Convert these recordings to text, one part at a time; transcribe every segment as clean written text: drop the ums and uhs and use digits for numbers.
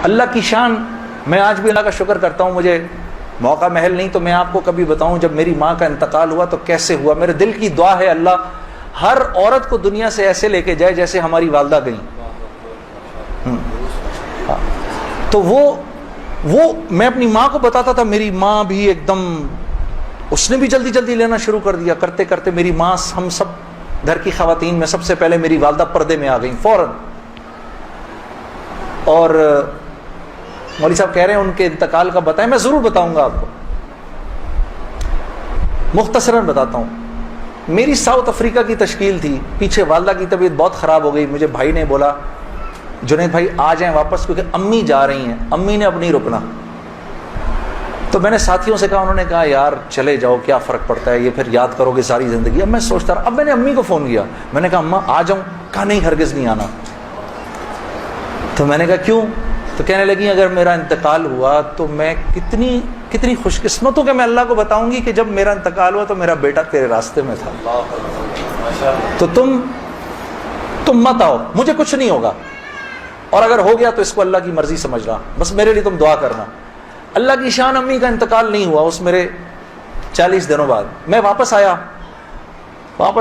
اللہ کی شان. میں آج بھی اللہ کا شکر کرتا ہوں, مجھے موقع محل نہیں تو میں آپ کو کبھی بتاؤں جب میری ماں کا انتقال ہوا تو کیسے ہوا. میرے دل کی دعا ہے اللہ ہر عورت کو دنیا سے ایسے لے کے جائے جیسے ہماری والدہ گئیں. تو وہ میں اپنی ماں کو بتاتا تھا, میری ماں بھی ایک دم, اس نے بھی جلدی جلدی لینا شروع کر دیا. کرتے کرتے میری ماں, ہم سب گھر کی خواتین میں سب سے پہلے میری والدہ پردے میں آ گئیں فوراً. اور مولوی صاحب کہہ رہے ہیں ان کے انتقال کا بتائیں, میں ضرور بتاؤں گا آپ کو, مختصراً بتاتا ہوں. میری ساؤتھ افریقہ کی تشکیل تھی, پیچھے والدہ کی طبیعت بہت خراب ہو گئی. مجھے بھائی نے بولا جنید بھائی آ جائیں واپس کیونکہ امی جا رہی ہیں, امی نے اب نہیں رکنا. تو میں نے ساتھیوں سے کہا, انہوں نے کہا یار چلے جاؤ کیا فرق پڑتا ہے, یہ پھر یاد کرو گے ساری زندگی. اب میں سوچتا رہا, اب میں نے امی کو فون کیا, میں نے کہا اماں آ جاؤں, کہا نہیں ہرگز نہیں آنا. تو میں نے کہا کیوں؟ تو کہنے لگی اگر میرا انتقال ہوا تو میں کتنی خوش قسمت ہوں کہ میں اللہ کو بتاؤں گی کہ جب میرا انتقال ہوا تو میرا بیٹا تیرے راستے میں تھا, تو تم مت آؤ, مجھے کچھ نہیں ہوگا, اور اگر ہو گیا تو اس کو اللہ کی مرضی سمجھ رہا, بس میرے لیے تم دعا کرنا. اللہ کی شان, امی کا انتقال نہیں ہوا. اس میرے 40 دنوں بعد میں واپس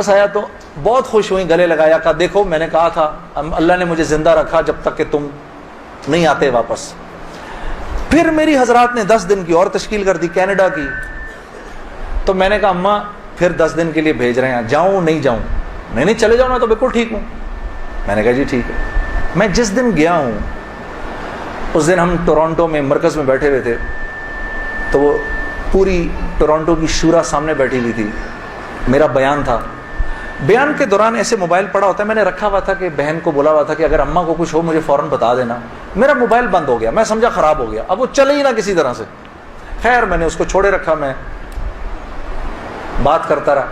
آیا تو بہت خوش ہوئی, گلے لگایا, کہا دیکھو میں نے کہا تھا اللہ نے مجھے زندہ رکھا جب تک کہ تم نہیں آتے واپس. پھر میری حضرات نے 10 دن کی اور تشکیل کر دی کینیڈا کی. تو میں نے کہا اماں پھر 10 دن کے لیے بھیج رہے ہیں, جاؤں نہیں جاؤں؟ نہیں چلے جاؤ نا, تو بالکل ٹھیک ہوں. میں نے کہا جی ٹھیک ہے. میں جس دن گیا ہوں اس دن ہم ٹورانٹو میں مرکز میں بیٹھے ہوئے تھے, تو وہ پوری ٹورانٹو کی شورا سامنے بیٹھی ہوئی تھی, میرا بیان تھا. بیان کے دوران ایسے موبائل پڑا ہوتا ہے, میں نے رکھا ہوا تھا کہ بہن کو بولا ہوا تھا کہ اگر اماں کو کچھ ہو مجھے فوراً بتا دینا. میرا موبائل بند ہو گیا, میں سمجھا خراب ہو گیا, اب وہ چلے ہی نہ کسی طرح سے. خیر میں نے اس کو چھوڑے رکھا, میں بات کرتا رہا.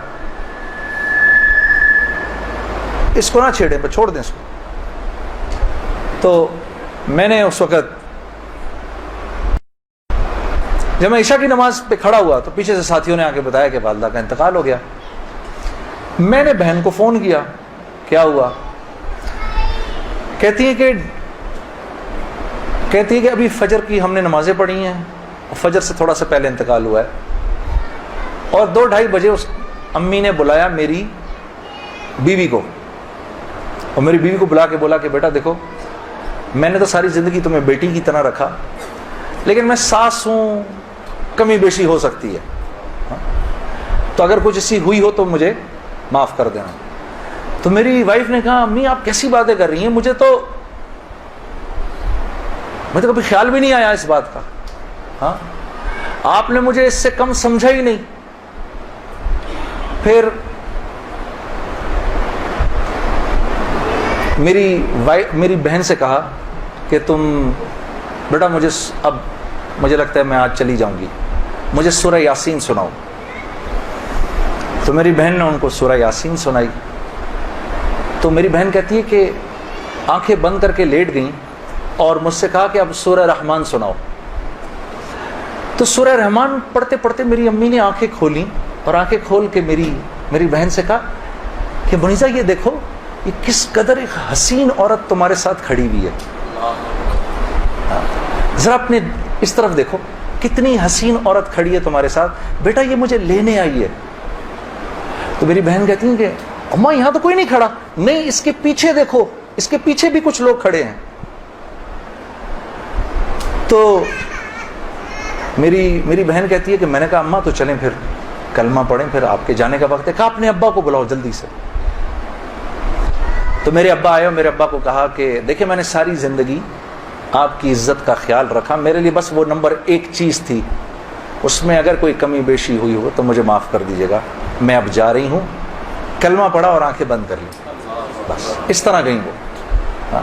اس کو نہ چھیڑیں, پر چھوڑ دیں اس کو. تو میں نے اس وقت جب میں عشاء کی نماز پہ کھڑا ہوا تو پیچھے سے ساتھیوں نے آ کے بتایا کہ والدہ کا انتقال ہو گیا. میں نے بہن کو فون کیا, کیا ہوا؟ کہتی ہے کہ ابھی فجر کی ہم نے نمازیں پڑھی ہیں, فجر سے تھوڑا سا پہلے انتقال ہوا ہے. اور 2-2:30 بجے اس امی نے بلایا میری بیوی کو, اور میری بیوی کو بلا کے بولا کہ بیٹا دیکھو میں نے تو ساری زندگی تمہیں بیٹی کی طرح رکھا, لیکن میں ساس ہوں, کمی بیشی ہو سکتی ہے, تو اگر کچھ ایسی ہوئی ہو تو مجھے معاف کر دینا. تو میری وائف نے کہا امی آپ کیسی باتیں کر رہی ہیں, مجھے تو کبھی خیال بھی نہیں آیا اس بات کا. ہاں آپ نے مجھے اس سے کم سمجھا ہی نہیں. پھر میری بہن سے کہا کہ تم بیٹا مجھے لگتا ہے میں آج چلی جاؤں گی, مجھے سورہ یاسین سناؤ. تو میری بہن نے ان کو سورہ یاسین سنائی. تو میری بہن کہتی ہے کہ آنکھیں بند کر کے لیٹ گئیں اور مجھ سے کہا کہ اب سورہ رحمان سناؤ. تو سورہ رحمان پڑھتے پڑھتے میری امی نے آنکھیں کھولیں, اور آنکھیں کھول کے میری بہن سے کہا کہ منیزہ یہ دیکھو یہ کس قدر ایک حسین عورت تمہارے ساتھ کھڑی ہوئی ہے, ذرا اپنے اس طرف دیکھو کتنی حسین عورت کھڑی ہے تمہارے ساتھ, بیٹا یہ مجھے لینے آئی ہے. تو میری بہن کہتی ہیں کہ اماں یہاں تو کوئی نہیں کھڑا. نہیں, اس کے پیچھے دیکھو, اس کے پیچھے بھی کچھ لوگ کھڑے ہیں. تو میری بہن کہتی ہے کہ میں نے کہا اماں تو چلیں پھر کلمہ پڑھیں, پھر آپ کے جانے کا وقت ہے. کہا اپنے ابا کو بلاؤ جلدی سے. تو میرے ابا آئے اور میرے ابا کو کہا کہ دیکھیں میں نے ساری زندگی آپ کی عزت کا خیال رکھا, میرے لیے بس وہ نمبر 1 چیز تھی, اس میں اگر کوئی کمی بیشی ہوئی ہو تو مجھے معاف کر دیجیے گا. میں اب جا رہی ہوں. کلمہ پڑھا اور آنکھیں بند کر لی, بس اس طرح گئیں وہ. ہاں